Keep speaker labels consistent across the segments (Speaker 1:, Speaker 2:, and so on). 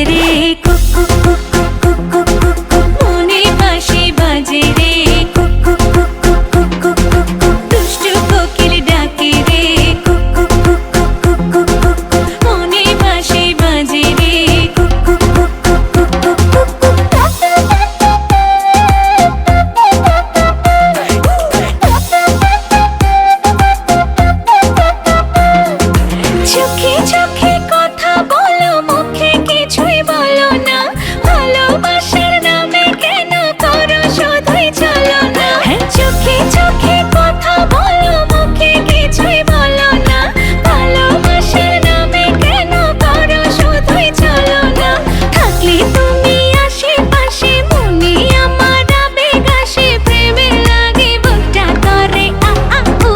Speaker 1: রে cook cook cook cook cook cook cook মনে বাঁশি বাজে রে cook cook cook cook cook cook cook cook দুষ্টু কোকিল ডাকে রে cook cook cook cook cook cook cook cook মনে বাঁশি বাজে রে cook cook cook cook cook cook cook চোখে চোখে কথা বলো মুখে কিছুই বলো না ভালোবাসার নামে কেন করো শুধুই চলো না চোখে চোখে কথা বলো মুখে কিছুই বলো না ভালোবাসার নামে কেন করো শুধুই চলো না থাকলে তুমি আশেপাশে মনে আমার আবেগ আসে প্রেমের লাগে বুকটা করে আ আ উ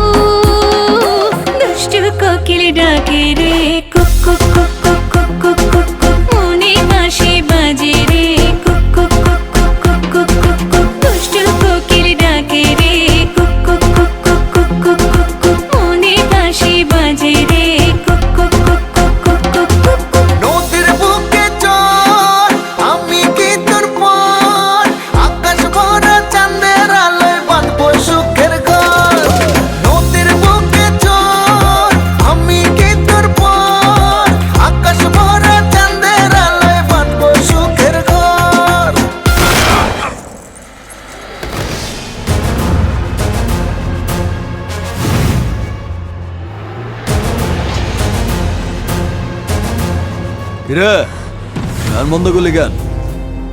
Speaker 1: দুষ্টু কোকিল ডাকে রে cook cook cook cook cook cook cook cook মনে বাঁশি বাজে রে cook cook cook cook cook cook cook cook দুষ্টু কোকিল ডাকে রে cook cook cook cook cook cook cook cook মনে বাঁশি বাজে রে cook cook cook cook cook cook cook cook
Speaker 2: নদীর বুকে চল আমি কি তোর পর আকাশ ভরা চাঁদের আলোয় বাঁধবো সুখের ঘর নদীর বুকে চল আমি কি তোর পর আকাশ ভরা চাঁদের আলোয় বাঁধবো সুখের ঘর
Speaker 3: কিরে গান বন্ধ করলি গান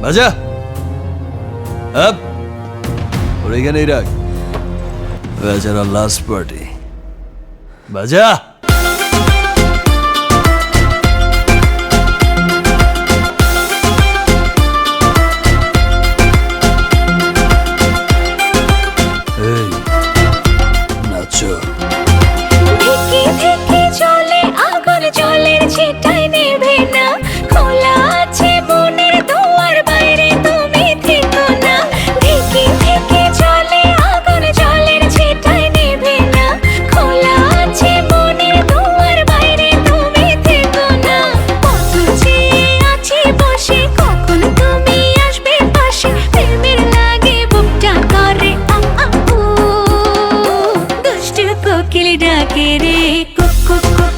Speaker 3: বাজা আপ ওর এখানেই রাখ বেচারা লাস্ট পার্টি বাজা এই নাচো
Speaker 1: ধিকি ধিকি চলে আগুন জলের ছিটায় নেভে না খোলা আছে মনের দুয়ার বাইরে তুমি থেকো না ধিকি ধিকি চলে আগুন জলের ছিটায় নেভে না খোলা আছে মনের দুয়ার বাইরে তুমি থেকো না কত চেয়ে আছি বসে কখন তুমি আসবে পাশে প্রেমের লাগে বুকটা করে আ আ উ দুষ্টু কোকিল ডাকে রে কুক কুক কুক